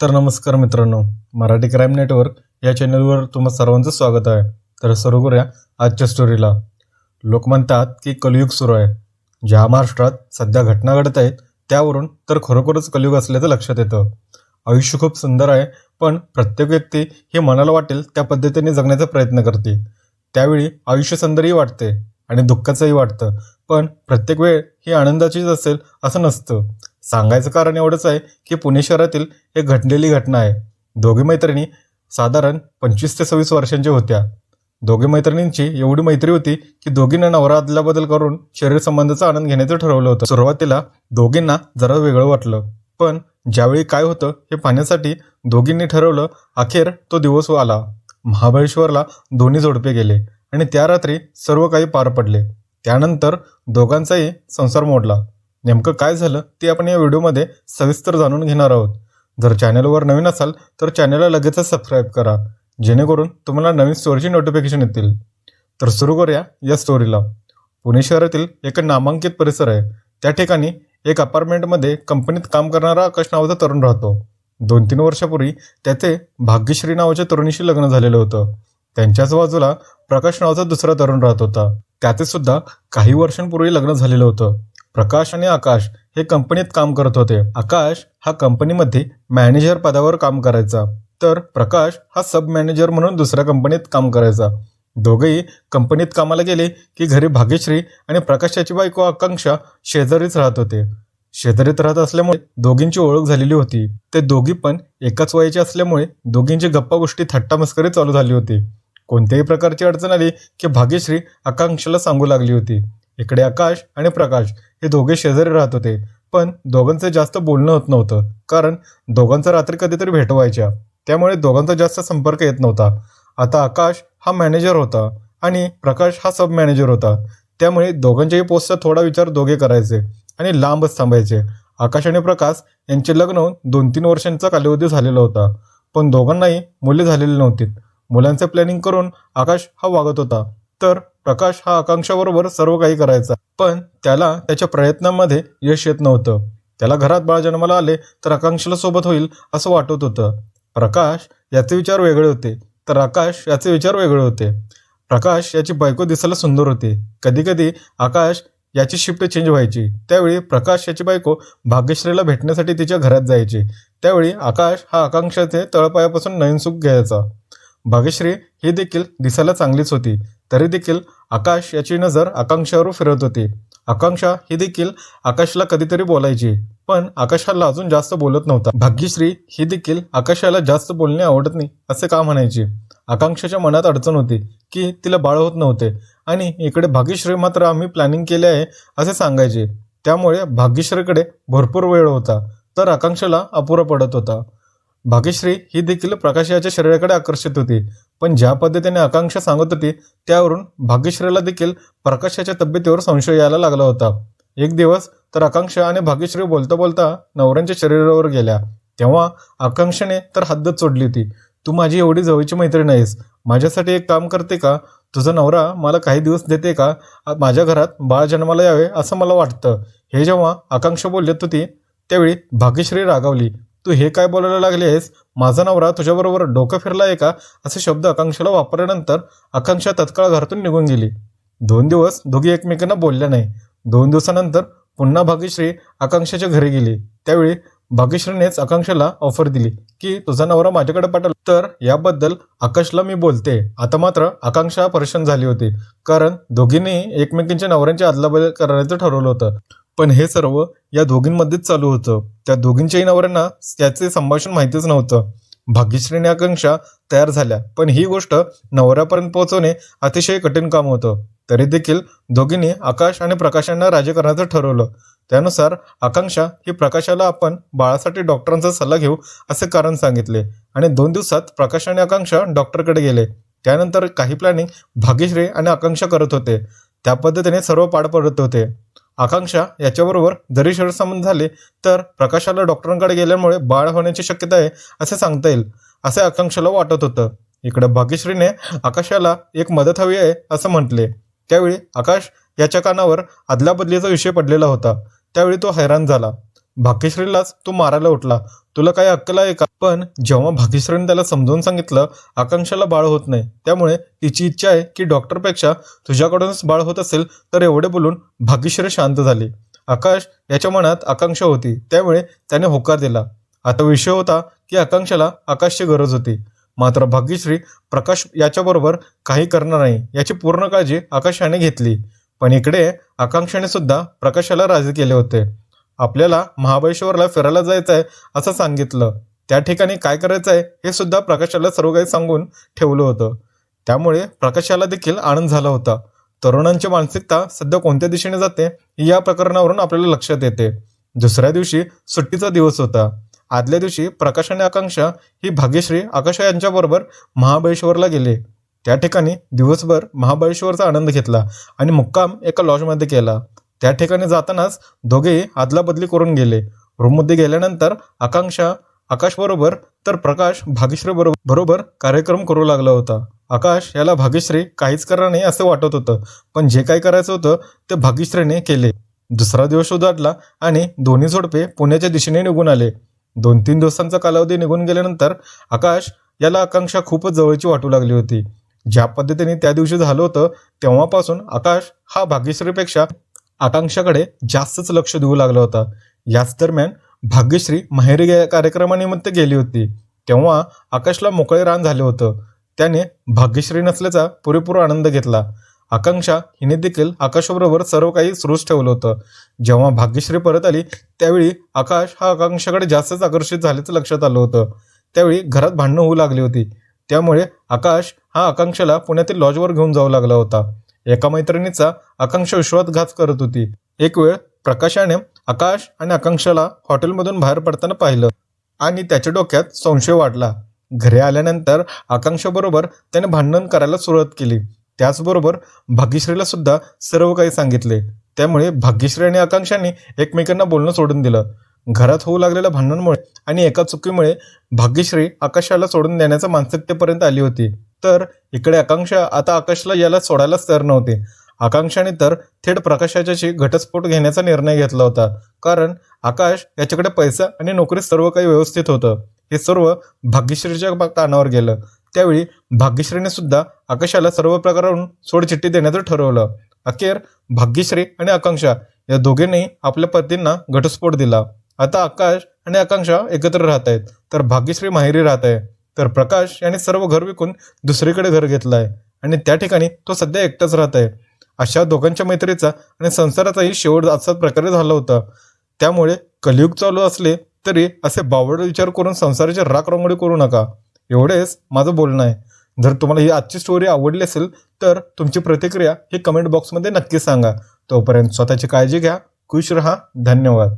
तर नमस्कार मित्रांनो, मराठी क्राईम नेटवर्क या चॅनलवर तुम्हा सर्वांचं स्वागत आहे. तर सुरू करूया आजच्या स्टोरीला. लोक म्हणतात की कलियुग सुरू आहे. ज्या महाराष्ट्रात सध्या घटना घडत आहेत त्यावरून तर खरोखरच कलियुग असल्याचं लक्षात येतं. आयुष्य खूप सुंदर आहे, पण प्रत्येक व्यक्ती हे मनाला वाटेल त्या पद्धतीने जगण्याचा प्रयत्न करते. त्यावेळी आयुष्य सुंदरही वाटते आणि दुःखाचंही वाटतं, पण प्रत्येक वेळ ही आनंदाचीच असेल असं नसतं. सांगायचं कारण एवढंच आहे की पुणे शहरातील एक घडलेली घटना आहे. दोघी मैत्रिणी साधारण 25 ते 26 वर्षांच्या होत्या. दोघी मैत्रिणींची एवढी मैत्री होती की दोघींना नवरा अदलाबदल करून शरीर संबंधाचा आनंद घेण्याचं ठरवलं होतं. सुरुवातीला दोघींना जरा वेगळं वाटलं, पण ज्यावेळी काय होतं हे पाहण्यासाठी दोघींनी ठरवलं. अखेर तो दिवस आला. महाबळेश्वरला दोन्ही जोडपे गेले आणि त्या रात्री सर्व काही पार पडले. त्यानंतर दोघांचाही संसार मोडला. नेमकं काय झालं ते आपण या व्हिडिओमध्ये सविस्तर जाणून घेणार आहोत. जर चॅनलवर नवीन असाल तर चॅनलला लगेचच सबस्क्राईब करा, जेणेकरून तुम्हाला नवीन स्टोरीची नोटिफिकेशन येतील. तर सुरू करूया या स्टोरीला. पुणे शहरातील एक नामांकित परिसर आहे. त्या ठिकाणी एक अपार्टमेंटमध्ये कंपनीत काम करणारा आकाश नावाचा तरुण राहतो. 2-3 वर्षापूर्वी त्याचे भाग्यश्री नावाच्या तरुणीशी लग्न झालेलं होतं. त्यांच्याच बाजूला प्रकाश नावाचा दुसरा तरुण राहत होता. त्याचे सुद्धा काही वर्षांपूर्वी लग्न झालेलं होतं. प्रकाश आणि आकाश हे कंपनीत काम करत होते. आकाश हा कंपनीमध्ये मॅनेजर पदावर काम करायचा, तर प्रकाश हा सब मॅनेजर म्हणून दुसऱ्या कंपनीत काम करायचा. दोघेही कंपनीत कामाला गेले की घरी भाग्यश्री आणि प्रकाशाची बायको आकांक्षा शेजारीच राहत होते. शेजारीत राहत असल्यामुळे दोघींची ओळख झालेली होती. ते दोघी पण एकाच वयाचे असल्यामुळे दोघींची गप्पा गोष्टी थट्टा मस्करी चालू झाली होती. कोणत्याही प्रकारची अडचण आली की भाग्यश्री आकांक्षाला सांगू लागली होती. इकडे आकाश आणि प्रकाश हे दोघे शेजारी राहत होते, पण दोघांचं जास्त बोलणं होत नव्हतं, कारण दोघांचं रात्री कधीतरी भेट व्हायच्या. त्यामुळे दोघांचा जास्त संपर्क येत नव्हता. आता आकाश हा मॅनेजर होता आणि प्रकाश हा सब मॅनेजर होता. त्यामुळे दोघांच्याही पोस्टचा थोडा विचार दोघे करायचे आणि लांबच थांबायचे. आकाश आणि प्रकाश यांचे लग्न होऊन 2-3 वर्षांचा कालावधी झालेला होता, पण दोघांनाही मुले झालेली नव्हती. मुलांचे प्लॅनिंग करून आकाश हा वागत होता, तर प्रकाश हा आकांक्षाबरोबर सर्व काही करायचा. पण त्याला त्याच्या प्रयत्नांमध्ये यश येत नव्हतं. त्याला घरात बाळ जन्माला आले तर आकांक्षाला सोबत होईल असं वाटत होतं. प्रकाश याचे विचार वेगळे होते, तर आकाश याचे विचार वेगळे होते. प्रकाश याची बायको दिसायला सुंदर होती. कधी कधी आकाश याची शिफ्ट चेंज व्हायची. त्यावेळी प्रकाश याची बायको भाग्यश्रीला भेटण्यासाठी तिच्या घरात जायची. त्यावेळी आकाश हा आकांक्षाचे तळपायापासून नयन सुख घ्यायचा. भाग्यश्री ही देखील दिसायला चांगलीच होती, तरी देखील आकाश याची नजर आकांक्षावर फिरत होती. आकांक्षा ही देखील आकाशला कधीतरी बोलायची, पण आकाश हा अजून जास्त बोलत नव्हता. भाग्यश्री ही देखील आकाशाला जास्त बोलणे आवडत नाही असे का म्हणायची. आकांक्षाच्या मनात अडचण होती की तिला बाळ होत नव्हते आणि इकडे भाग्यश्री मात्र आम्ही प्लॅनिंग केले आहे असे सांगायचे. त्यामुळे भाग्यश्रीकडे भरपूर वेळ होता, तर आकांक्षाला अपुरा पडत होता. भाग्यश्री ही देखील प्रकाश याच्या शरीराकडे आकर्षित होती, पण ज्या पद्धतीने आकांक्षा सांगत होती त्यावरून भाग्यश्रीला देखील प्रकाशाच्या तब्येतीवर संशय यायला लागला होता. एक दिवस तर आकांक्षा आणि भाग्यश्री बोलता बोलता नवऱ्यांच्या शरीरावर गेल्या. तेव्हा आकांक्षाने तर हद्दच सोडली होती. तू माझी एवढी जवळची मैत्रीण आहेस, माझ्यासाठी एक काम करते का? तुझा नवरा मला काही दिवस देते का? माझ्या घरात बाळ जन्माला यावे असं मला वाटतं. हे जेव्हा आकांक्षा बोलत होती त्यावेळी भाग्यश्री रागावली. तू हे काय बोलायला लागली आहेस? माझा नवरा तुझ्याबरोबर डोकं फिरला आहे का? असे शब्द आकांक्षाला वापरल्यानंतर आकांक्षा तत्काळ घरातून निघून गेली. 2 दिवस दोघी एकमेकांना बोलल्या नाही. 2 दिवसानंतर पुन्हा भाग्यश्री आकांक्षाच्या घरी गेली. त्यावेळी भाग्यश्रीनेच आकांक्षाला ऑफर दिली की तुझा नवरा माझ्याकडे पाठवला तर याबद्दल आकाशला मी बोलते. आता मात्र आकांक्षा परेशान झाली होती, कारण दोघींनी एकमेकांच्या नवऱ्यांची अदलाबदल करायचं ठरवलं होतं. पण हे सर्व या दोघींमध्येच चालू होतं. त्या दोघींच्याही नवऱ्यांना त्याचे संभाषण माहितीच नव्हतं. भाग्यश्री आणि आकांक्षा तयार झाल्या, पण ही गोष्ट नवऱ्यापर्यंत पोहोचवणे अतिशय कठीण काम होतं. तरी देखील दोघींनी आकाश आणि प्रकाशांना राजी करण्याचं ठरवलं. त्यानुसार आकांक्षा ही प्रकाशाला आपण बाळासाठी डॉक्टरांचा सल्ला घेऊ असे कारण सांगितले आणि 2 दिवसात प्रकाश आणि आकांक्षा डॉक्टरकडे गेले. त्यानंतर काही प्लॅनिंग भाग्यश्री आणि आकांक्षा करत होते. त्या पद्धतीने सर्व पार पडत होते. आकांक्षा याच्याबरोबर जरी शरीरसंबंध झाले तर प्रकाशाला डॉक्टरांकडे गेल्यामुळे बाळ होण्याची शक्यता आहे असे सांगता येईल असे आकांक्षाला वाटत होतं. इकडे भाग्यश्रीने आकाशाला एक मदत हवी आहे असं म्हटले. त्यावेळी आकाश याच्या कानावर अदलाबदलीचा विषय पडलेला होता. त्यावेळी तो हैराण झाला. भाग्यश्रीलाच तो मारायला उठला. तुला काही अक्कल आहे का? पण जेव्हा भाग्यश्रीने त्याला समजावून सांगितलं आकांक्षाला बाळ होत नाही, त्यामुळे तिची इच्छा आहे की डॉक्टरपेक्षा तुझ्याकडूनच बाळ होत असेल तर एवढे बोलून भाग्यश्री शांत झाली. आकाश याच्या मनात आकांक्षा होती, त्यामुळे त्याने होकार दिला. आता विषय होता की आकांक्षाला आकाशची गरज होती. मात्र भाग्यश्री प्रकाश याच्याबरोबर काही करणार नाही याची पूर्ण काळजी आकाश याने घेतली. पण इकडे आकांक्षाने सुद्धा प्रकाशाला राजी केले होते. आपल्याला महाबळेश्वरला फिरायला जायचं आहे असं सांगितलं. त्या ठिकाणी काय करायचं आहे हे सुद्धा प्रकाशाला सर्व काही सांगून ठेवलं होतं. त्यामुळे प्रकाशाला देखील आनंद झाला होता. तरुणांची मानसिकता सध्या कोणत्या दिशेने जाते या प्रकरणावरून आपल्याला लक्षात येते. दुसऱ्या दिवशी सुट्टीचा दिवस होता. आदल्या दिवशी प्रकाश आणि आकांक्षा ही भाग्यश्री आकाश यांच्याबरोबर महाबळेश्वरला गेले. त्या ठिकाणी दिवसभर महाबळेश्वरचा आनंद घेतला आणि मुक्काम एका लॉजमध्ये केला. त्या ठिकाणी जातानाच दोघेही आदलाबदली करून गेले. रूममध्ये गेल्यानंतर आकांक्षा आकाश बरोबर तर प्रकाश भाग्यश्री बरोबर कार्यक्रम करू लागला होता. आकाश याला भाग्यश्री काहीच करणार नाही असं वाटत होतं, पण जे काही करायचं होतं ते भाग्यश्रीने केले. दुसरा दिवस उजाडला आणि दोन्ही जोडपे पुण्याच्या दिशेने निघून आले. 2-3 दिवसांचा कालावधी निघून गेल्यानंतर आकाश याला आकांक्षा खूपच जवळची वाटू लागली होती. ज्या पद्धतीने त्या दिवशी झालं होतं तेव्हापासून आकाश हा भाग्यश्रीपेक्षा आकांक्षाकडे जास्तच लक्ष देऊ लागला होता. याच दरम्यान भाग्यश्री माहेरी कार्यक्रमानिमित्त गेली होती. तेव्हा आकाशला मोकळे रान झाले होतं. त्याने भाग्यश्री नसल्याचा पुरेपूर आनंद घेतला. आकांक्षा हिने देखील आकाशाबरोबर सर्व काही सुरूच ठेवलं होतं. जेव्हा भाग्यश्री परत आली त्यावेळी आकाश हा आकांक्षाकडे जास्तच आकर्षित झाल्याचं लक्षात आलं होतं. त्यावेळी घरात भांडणं होऊ लागली होती. त्यामुळे आकाश हा आकांक्षाला पुण्यातील लॉजवर घेऊन जाऊ लागला होता. एका मैत्रिणीचा आकांक्षा विश्वासघात करत होती. एक वेळ प्रकाशाने आकाश आणि आकांक्षाला हॉटेलमधून बाहेर पडताना पाहिलं आणि त्याच्या डोक्यात संशय वाढला. घरी आल्यानंतर आकांक्षाबरोबर त्याने भांडण करायला सुरुवात केली. त्याचबरोबर भाग्यश्रीला सुद्धा सर्व काही सांगितले. त्यामुळे भाग्यश्री आणि आकांक्षाने एकमेकांना बोलणं सोडून दिलं. घरात होऊ लागलेल्या भांडणांमुळे आणि एका चुकीमुळे भाग्यश्री आकाशाला सोडून देण्याच्या मानसिकतेपर्यंत आली होती. तर इकडे आकांक्षा आता आकाशला याला सोडायलाच तयार नव्हते. आकांक्षाने तर थेट प्रकाशाच्याशी घटस्फोट घेण्याचा निर्णय घेतला होता, कारण आकाश याच्याकडे पैसा आणि नोकरी सर्व काही व्यवस्थित होतं. हे सर्व भाग्यश्रीच्या कानावर गेलं. त्यावेळी भाग्यश्रीने सुद्धा आकाशाला सर्व प्रकारावरून सोडचिठ्ठी देण्याचं ठरवलं. अखेर भाग्यश्री आणि आकांक्षा या दोघींनी आपल्या पतींना घटस्फोट दिला. आता आकाश आणि आकांक्षा एकत्र राहत आहेत, तर भाग्यश्री माहेरी राहत आहे. तर प्रकाश याने सर्व घर विकून दुसरीकडे घर घेतलं आहे आणि त्या ठिकाणी तो सध्या एकटाच राहत आहे. अशा दोघांच्या मैत्रीचा आणि संसाराचाही शेवट असाच प्रकारे झाला होता. त्यामुळे कलियुग चालू असले तरी असे बावड विचार करून संसाराची राखरंगोळी करू नका, एवढेच माझं बोलणं आहे. जर तुम्हाला ही आजची स्टोरी आवडली असेल तर तुमची प्रतिक्रिया ही कमेंट बॉक्समध्ये नक्की सांगा. तोपर्यंत स्वतःची काळजी घ्या, खुश रहा. धन्यवाद.